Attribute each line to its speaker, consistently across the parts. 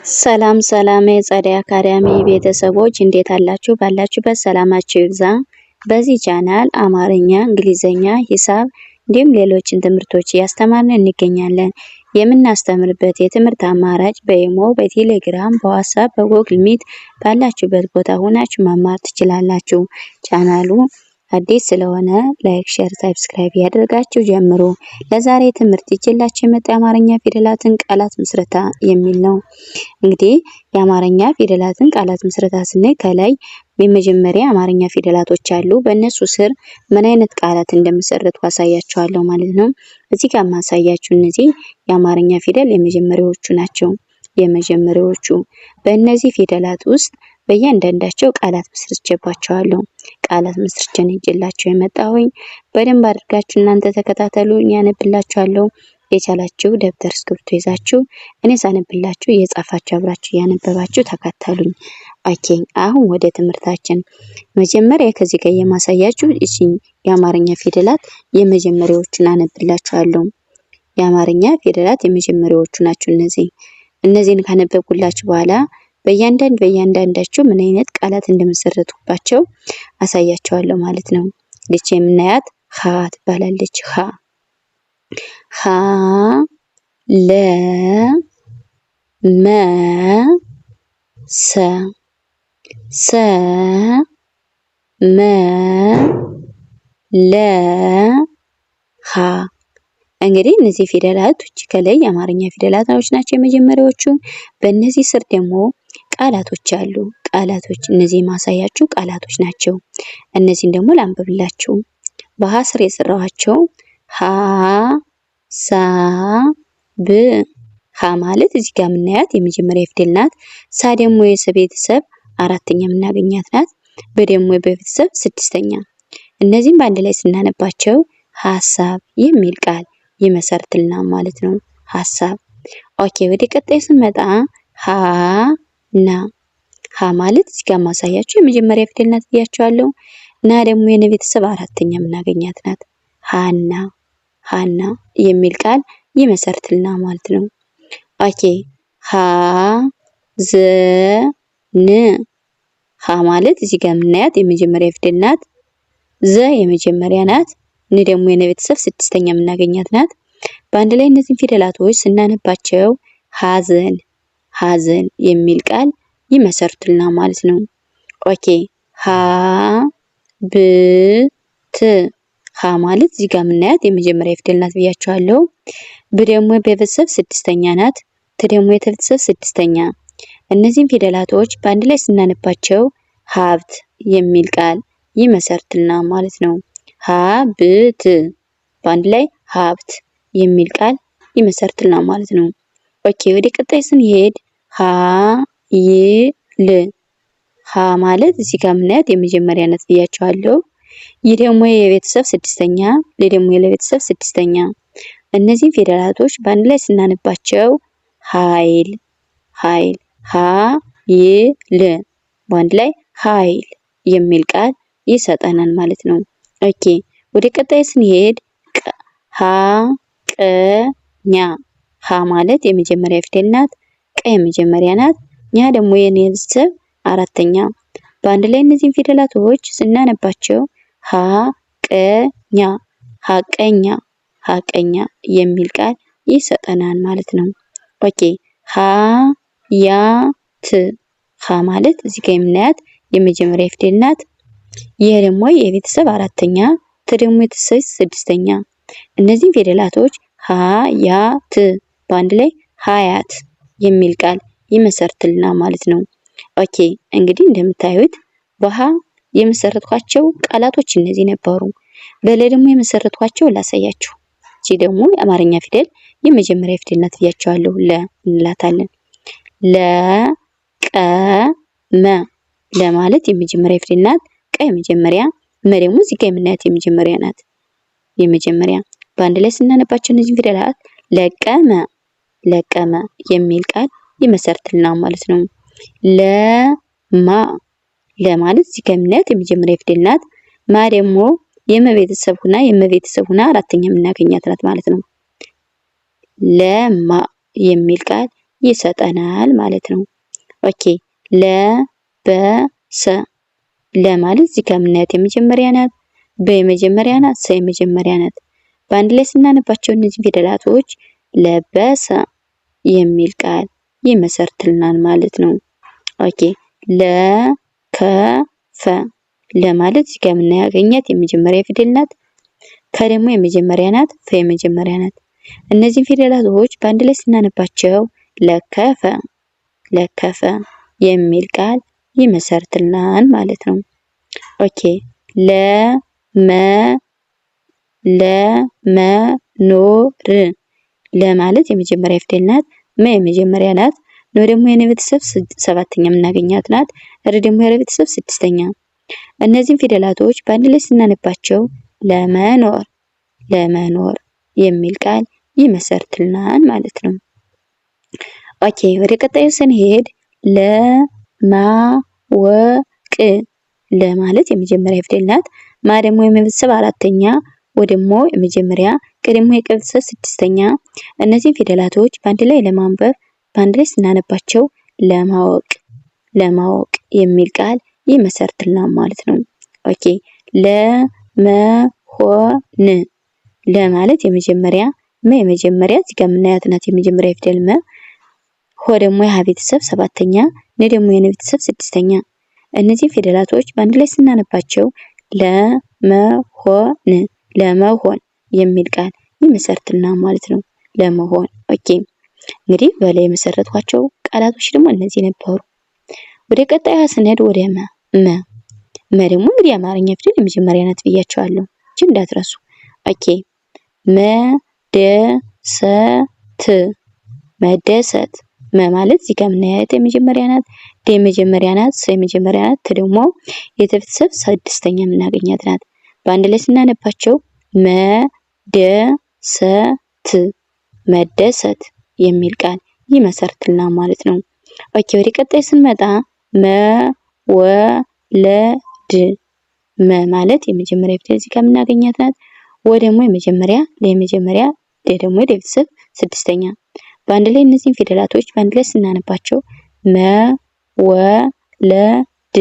Speaker 1: ሰላም ሰላም የጸደይ አካዳሚ ቤተሰቦች እንዴት አላችሁ? ባላችሁበት ሰላማችሁ ይብዛ። በዚህ ቻናል አማርኛ፣ እንግሊዘኛ፣ ሂሳብ እንዲሁም ሌሎችን ትምህርቶች እያስተማርን እንገኛለን። የምናስተምርበት የትምህርት አማራጭ በኢሞ፣ በቴሌግራም፣ በዋትስአፕ፣ በጉግል ሚት ባላችሁበት ቦታ ሆናችሁ መማር ትችላላችሁ። ቻናሉ አዲስ ስለሆነ ላይክ፣ ሼር፣ ሰብስክራይብ ያደርጋችሁ ጀምሩ። ለዛሬ ትምህርት ይችላችሁ የመጣ የአማርኛ ፊደላትን ቃላት ምስረታ የሚል ነው። እንግዲህ የአማርኛ ፊደላትን ቃላት ምስረታ ስንል ከላይ የመጀመሪያ አማርኛ ፊደላቶች አሉ። በእነሱ ስር ምን አይነት ቃላት እንደመሰረቱ አሳያችኋለሁ ማለት ነው። እዚህ ጋር ማሳያችሁ እነዚህ የአማርኛ ፊደል የመጀመሪያዎቹ ናቸው። የመጀመሪያዎቹ በእነዚህ ፊደላት ውስጥ በእያንዳንዳቸው ቃላት መስርቼባቸዋለሁ። ቃላት መስርቼን ይዤላችሁ የመጣሁኝ በደንብ አድርጋችሁ እናንተ ተከታተሉ፣ ያነብላችኋለሁ። የቻላችሁ ደብተር እስክሪብቶ ይዛችሁ እኔ ሳነብላችሁ እየጻፋችሁ አብራችሁ ያነበባችሁ ተከታተሉኝ። ኦኬ፣ አሁን ወደ ትምህርታችን መጀመሪያ ከዚህ ጋር የማሳያችሁ እሺ የአማርኛ ፊደላት የመጀመሪያዎቹን አነብላችኋለሁ። የአማርኛ ፊደላት የመጀመሪያዎቹ ናቸው። እነዚህን ካነበብኩላችሁ በኋላ በእያንዳንዳቸው ምን አይነት ቃላት እንደመሰረቱባቸው አሳያቸዋለሁ ማለት ነው። ልጅ የምናያት ሀ ትባላለች። ሀ ለ መ ሰ ሰ መ ለ ሀ። እንግዲህ እነዚህ ፊደላቶች ከላይ የአማርኛ ፊደላቶች ናቸው የመጀመሪያዎቹ። በእነዚህ ስር ደግሞ ቃላቶች አሉ። ቃላቶች እነዚህ ማሳያችሁ ቃላቶች ናቸው። እነዚህን ደግሞ ላንብብላችሁ። በሀ ስር የሰራኋቸው ሀ ሳ ብ። ሀ ማለት እዚህ ጋር የምናያት የመጀመሪያ ፊደል ናት። ሳ ደግሞ የሰ ቤተሰብ አራተኛ የምናገኛት ናት። በ ደግሞ በቤተሰብ ስድስተኛ። እነዚህም በአንድ ላይ ስናነባቸው ሀሳብ የሚል ቃል ይመሰርትልናል ማለት ነው። ሀሳብ። ኦኬ፣ ወደ ቀጣይ ስንመጣ ሀ ና። ሀ ማለት እዚህ ጋር ማሳያችሁ የመጀመሪያ ፊደል ናት ብያችኋለሁ። ና ደግሞ የነ ቤተሰብ አራተኛ የምናገኛት ናት። ሀና ሀና የሚል ቃል ይመሰርትልናል ማለት ነው። ኦኬ፣ ሀ ዘ ን። ሀ ማለት እዚህ ጋር የምናያት የመጀመሪያ ፊደል ናት። ዘ የመጀመሪያ ናት። ን ደግሞ የነ ቤተሰብ ስድስተኛ የምናገኛት ናት። በአንድ ላይ እነዚህን ፊደላቶች ስናነባቸው ሀዘን ሀዘን የሚል ቃል ይመሰርቱልናል ማለት ነው። ኦኬ፣ ሀ ብ ት። ሀ ማለት እዚህ ጋር የምናያት የመጀመሪያ ፊደል ናት ብያችኋለሁ። ብ ደግሞ በቤተሰብ ስድስተኛ ናት። ት ደግሞ የቤተሰብ ስድስተኛ። እነዚህን ፊደላቶች በአንድ ላይ ስናነባቸው ሀብት የሚል ቃል ይመሰርትልናል ማለት ነው። ሀብት በአንድ ላይ ሀብት የሚል ቃል ይመሰርትልናል ማለት ነው። ኦኬ፣ ወደ ቀጣይ ስንሄድ ሀ ይ ል። ሀ ማለት እዚህ ጋር የምናያት የመጀመሪያ ናት ብያችኋለሁ። ይህ ደግሞ የቤተሰብ ስድስተኛ፣ ለ ደግሞ የቤተሰብ ስድስተኛ። እነዚህን ፊደላቶች በአንድ ላይ ስናነባቸው ኃይል ኃይል ሀ ይ ል በአንድ ላይ ኃይል የሚል ቃል ይሰጠናል ማለት ነው። ኦኬ፣ ወደ ቀጣይ ስንሄድ ሀ ቀ ኛ። ሀ ማለት የመጀመሪያ ፊደል ናት። ቀ የመጀመሪያ ናት። ኛ ደግሞ የነ ቤተሰብ አራተኛ። በአንድ ላይ እነዚህን ፊደላቶች ስናነባቸው ሀ ቀ ኛ ሀቀኛ ሀቀኛ የሚል ቃል ይሰጠናል ማለት ነው። ኦኬ፣ ሀ ያ ት። ሀ ማለት እዚህ ጋር የምናያት የመጀመሪያ ፊደል ናት። ይህ ደግሞ የቤተሰብ አራተኛ፣ ት ደግሞ የቤተሰብ ስድስተኛ። እነዚህን ፊደላቶች ሀ ያ ት በአንድ ላይ ሀያት የሚል ቃል ይመሰርትልናል ማለት ነው። ኦኬ፣ እንግዲህ እንደምታዩት በሀ የመሰረትኳቸው ቃላቶች እነዚህ ነበሩ። በለ ደግሞ የመሰረትኳቸው ላሳያችሁ። እቺ ደግሞ የአማርኛ ፊደል የመጀመሪያ ፊደል ናት ብያችኋለሁ። ለ እንላታለን። ለ ቀ መ። ለ ማለት የመጀመሪያ ፊደል ናት። ቀ የመጀመሪያ፣ መ ደግሞ እዚህ ጋር የምናያት የመጀመሪያ ናት። የመጀመሪያ በአንድ ላይ ስናነባቸው እነዚህ ፊደላት ለቀመ ለቀመ የሚል ቃል ይመሰርትልናል ማለት ነው። ለማ። ለማለት እዚህ ጋር የምናያት የመጀመሪያ ፊደል ናት። ማ ደግሞ የመቤተሰብ ሁና አራተኛ የምናገኛት ናት ማለት ነው። ለማ የሚል ቃል ይሰጠናል ማለት ነው። ኦኬ ለበሰ ለማለት እዚህ ጋር የምናያት የመጀመሪያ ናት፣ በየመጀመሪያ ናት፣ ሰ የመጀመሪያ ናት። በአንድ ላይ ስናነባቸው እነዚህ ፊደላቶች ለበሰ የሚል ቃል ይመሰርትልናል ማለት ነው። ኦኬ ለከፈ ለማለት እዚህ ጋር የምናገኛት የመጀመሪያ ፊደል ናት፣ ከ ደግሞ የመጀመሪያ ናት፣ ፈ የመጀመሪያ ናት። እነዚህን ፊደላቶች በአንድ ላይ ስናነባቸው ለከፈ ለከፈ የሚል ቃል ይመሰርትልናል ማለት ነው። ኦኬ ለመኖር ለማለት የመጀመሪያ ፊደል ናት፣ መ የመጀመሪያ ናት፣ ኖ ደግሞ የነ ቤተሰብ ሰባተኛ የምናገኛት ናት፣ ር ደግሞ የረ ቤተሰብ ስድስተኛ። እነዚህን ፊደላቶች በአንድ ላይ ስናነባቸው ለመኖር ለመኖር የሚል ቃል ይመሰርትልናል ማለት ነው። ኦኬ ወደ ቀጣዩ ስንሄድ ለማወቅ ለማለት የመጀመሪያ ፊደል ናት፣ ማ ደግሞ የመቤተሰብ አራተኛ፣ ወ ደግሞ የመጀመሪያ፣ ቅ ደግሞ የቀቤተሰብ ስድስተኛ። እነዚህን ፊደላቶች በአንድ ላይ ለማንበብ በአንድ ላይ ስናነባቸው ለማወቅ ለማወቅ የሚል ቃል ይመሰርትልናል ማለት ነው። ኦኬ ለመሆን ለማለት የመጀመሪያ መ የመጀመሪያ እዚህ ጋር የምናያት ናት የመጀመሪያ ፊደል መ፣ ሆ ደግሞ የሀ ቤተሰብ ሰባተኛ፣ ነ ደግሞ የነ ቤተሰብ ስድስተኛ። እነዚህ ፊደላቶች በአንድ ላይ ስናነባቸው ለመሆን ለመሆን የሚል ቃል ይመሰርትልናል ማለት ነው። ለመሆን ኦኬ። እንግዲህ በላይ የመሰረቷቸው ቃላቶች ደግሞ እነዚህ ነበሩ። ወደ ቀጣዩ ስንሄድ ወደ መ ደግሞ እንግዲህ የአማርኛ ፊደል የመጀመሪያ ናት ብያቸዋለሁ፣ እቺ እንዳትረሱ። ኦኬ መደሰት መደሰት መ ማለት እዚህ ጋር የምናያት የመጀመሪያ ናት፣ ደ የመጀመሪያ ናት፣ ሰ የመጀመሪያ ናት፣ ት ደግሞ የቤተሰብ ስድስተኛ የምናገኛት ናት። በአንድ ላይ ስናነባቸው መደሰት መደሰት የሚል ቃል ይመሰርትልናል ማለት ነው። ኦኬ ወደ ቀጣይ ስንመጣ መወለድ መ ማለት የመጀመሪያ ፊደል እዚህ ጋር የምናገኛት ናት፣ ወ ደግሞ የመጀመሪያ፣ ለ የመጀመሪያ፣ ደ ደግሞ የቤተሰብ ስድስተኛ። በአንድ ላይ እነዚህን ፊደላቶች በአንድ ላይ ስናነባቸው መወለድ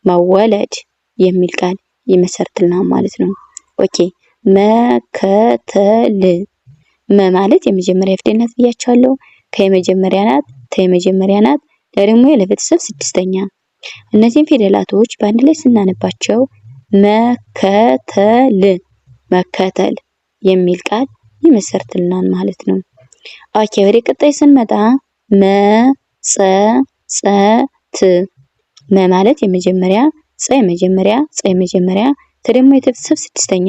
Speaker 1: መወለድ የሚል ቃል ይመሰርትልናል ማለት ነው። ኦኬ መከተል መ ማለት የመጀመሪያ ፊደል ናት ብያቸዋለሁ፣ ከ የመጀመሪያ ናት፣ ተ የመጀመሪያ ናት፣ ለ ደግሞ ለቤተሰብ ስድስተኛ። እነዚህን ፊደላቶች በአንድ ላይ ስናነባቸው መከተል መከተል የሚል ቃል ይመሰርትልናል ማለት ነው። ኦኬ ወደ ቀጣይ ስንመጣ መጸጸት መ ማለት የመጀመሪያ፣ ጸ የመጀመሪያ፣ ጸ የመጀመሪያ፣ ተ ደግሞ የቤተሰብ ስድስተኛ።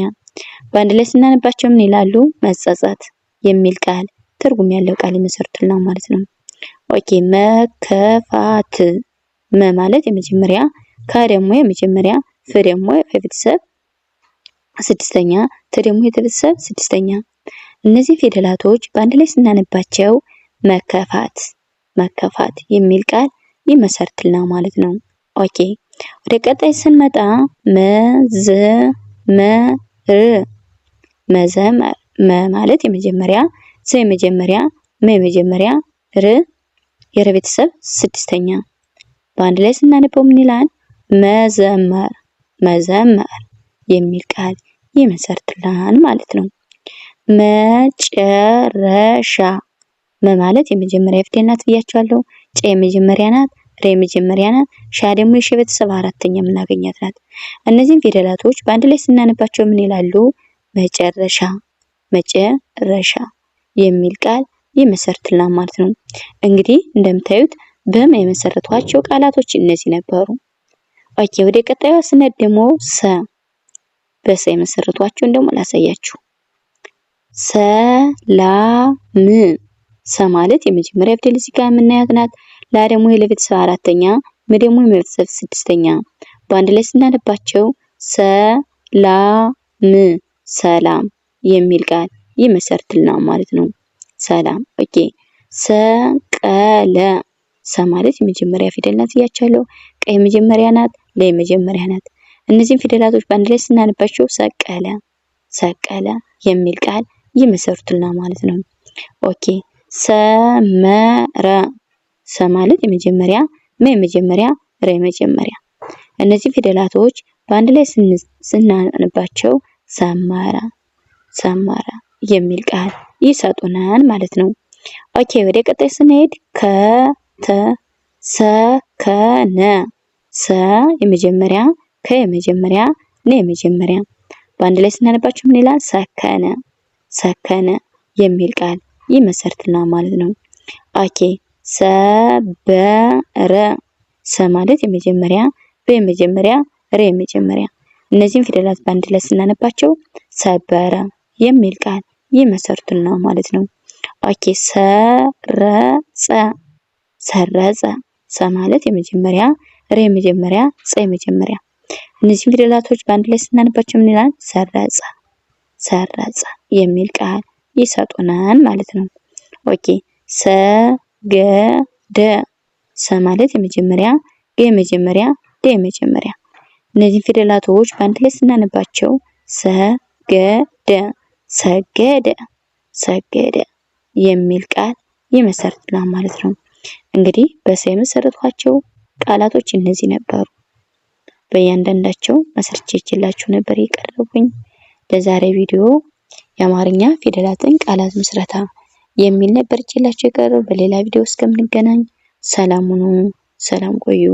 Speaker 1: በአንድ ላይ ስናነባቸው ምን ይላሉ? መጸጸት የሚል ቃል ትርጉም ያለው ቃል ይመሰርትልናል ማለት ነው። ኦኬ መከፋት መ ማለት የመጀመሪያ፣ ከ ደግሞ የመጀመሪያ፣ ፍ ደግሞ የቤተሰብ ስድስተኛ፣ ተ ደግሞ የቤተሰብ ስድስተኛ። እነዚህ ፊደላቶች በአንድ ላይ ስናነባቸው መከፋት መከፋት የሚል ቃል ይመሰርትልናል ማለት ነው። ኦኬ ወደ ቀጣይ ስንመጣ መዘመር መዘመር መ ማለት የመጀመሪያ፣ ዘ የመጀመሪያ፣ መ የመጀመሪያ፣ ር የረ ቤተሰብ ስድስተኛ። በአንድ ላይ ስናነበው ምን ይላል? መዘመር መዘመር የሚል ቃል ይመሰርትልናል ማለት ነው። መጨረሻ መ ማለት የመጀመሪያ ፊደል ናት ብያቸዋለሁ፣ ጨ የመጀመሪያ ናት፣ ረ የመጀመሪያ ናት፣ ሻ ደግሞ የሸ ቤተሰብ አራተኛ የምናገኛት ናት። እነዚህን ፊደላቶች በአንድ ላይ ስናነባቸው ምን ይላሉ? መጨረሻ መጨረሻ የሚል ቃል ይመሰርትልናል ማለት ነው። እንግዲህ እንደምታዩት በመ የመሰረቷቸው ቃላቶች እነዚህ ነበሩ። ኦኬ ወደ ቀጣዩ ስንሄድ ደግሞ ሰ በሰ የመሰረቷቸውን ደግሞ ላሳያችሁ። ሰላም ሰ ማለት የመጀመሪያ ፊደል እዚህ ጋር የምናያት ናት፣ ላ ደግሞ የለቤተሰብ አራተኛ፣ መ ደግሞ የቤተሰብ ስድስተኛ። በአንድ ላይ ስናነባቸው ሰላም ሰላም የሚል ቃል ይመሰርትልናል ማለት ነው። ሰላም ኦኬ ሰቀለ ሰ ማለት የመጀመሪያ ፊደል ናት ብያቸዋለሁ፣ ቀ የመጀመሪያ ናት፣ ለ የመጀመሪያ ናት። እነዚህን ፊደላቶች በአንድ ላይ ስናነባቸው ሰቀለ ሰቀለ የሚል ቃል ይመሰርቱልናል ማለት ነው። ኦኬ ሰመረ ሰ ማለት የመጀመሪያ፣ መ የመጀመሪያ፣ ረ የመጀመሪያ። እነዚህ ፊደላቶች በአንድ ላይ ስናነባቸው ሰመረ ሰመረ የሚል ቃል ይሰጡናል ማለት ነው። ኦኬ ወደ ቀጣይ ስንሄድ ሰከነ ሰ የመጀመሪያ፣ ከ የመጀመሪያ፣ ነ የመጀመሪያ በአንድ ላይ ስናነባቸው ምን ይላል? ሰከነ ሰከነ የሚል ቃል ይመሰርትልናል ማለት ነው። ኦኬ ሰበረ ሰ ማለት የመጀመሪያ፣ በ የመጀመሪያ፣ ረ የመጀመሪያ እነዚህን ፊደላት በአንድ ላይ ስናነባቸው ሰበረ የሚል ቃል ይመሰርቱልናል ማለት ነው። ኦኬ ሰረጸ ሰረጸ ሰ ማለት የመጀመሪያ፣ ረ የመጀመሪያ፣ ጸ የመጀመሪያ እነዚህን ፊደላቶች በአንድ ላይ ስናነባቸው ምን ይላል? ሰረጸ ሰረጸ የሚል ቃል ይሰጡናል ማለት ነው። ኦኬ ሰገደ ሰ ማለት የመጀመሪያ፣ ገ የመጀመሪያ፣ ደ የመጀመሪያ እነዚህን ፊደላቶች በአንድ ላይ ስናነባቸው ሰገደ ሰገደ ሰገደ የሚል ቃል ይመሰርትልናል ማለት ነው። እንግዲህ በሰ የመሰረትኳቸው ቃላቶች እነዚህ ነበሩ። በእያንዳንዳቸው መስርቼ ይዤላችሁ ነበር የቀረቡኝ። ለዛሬ ቪዲዮ የአማርኛ ፊደላትን ቃላት ምስረታ የሚል ነበር ይዤላችሁ የቀረው። በሌላ ቪዲዮ እስከምንገናኝ ሰላም ሁኑ፣ ሰላም ቆዩ።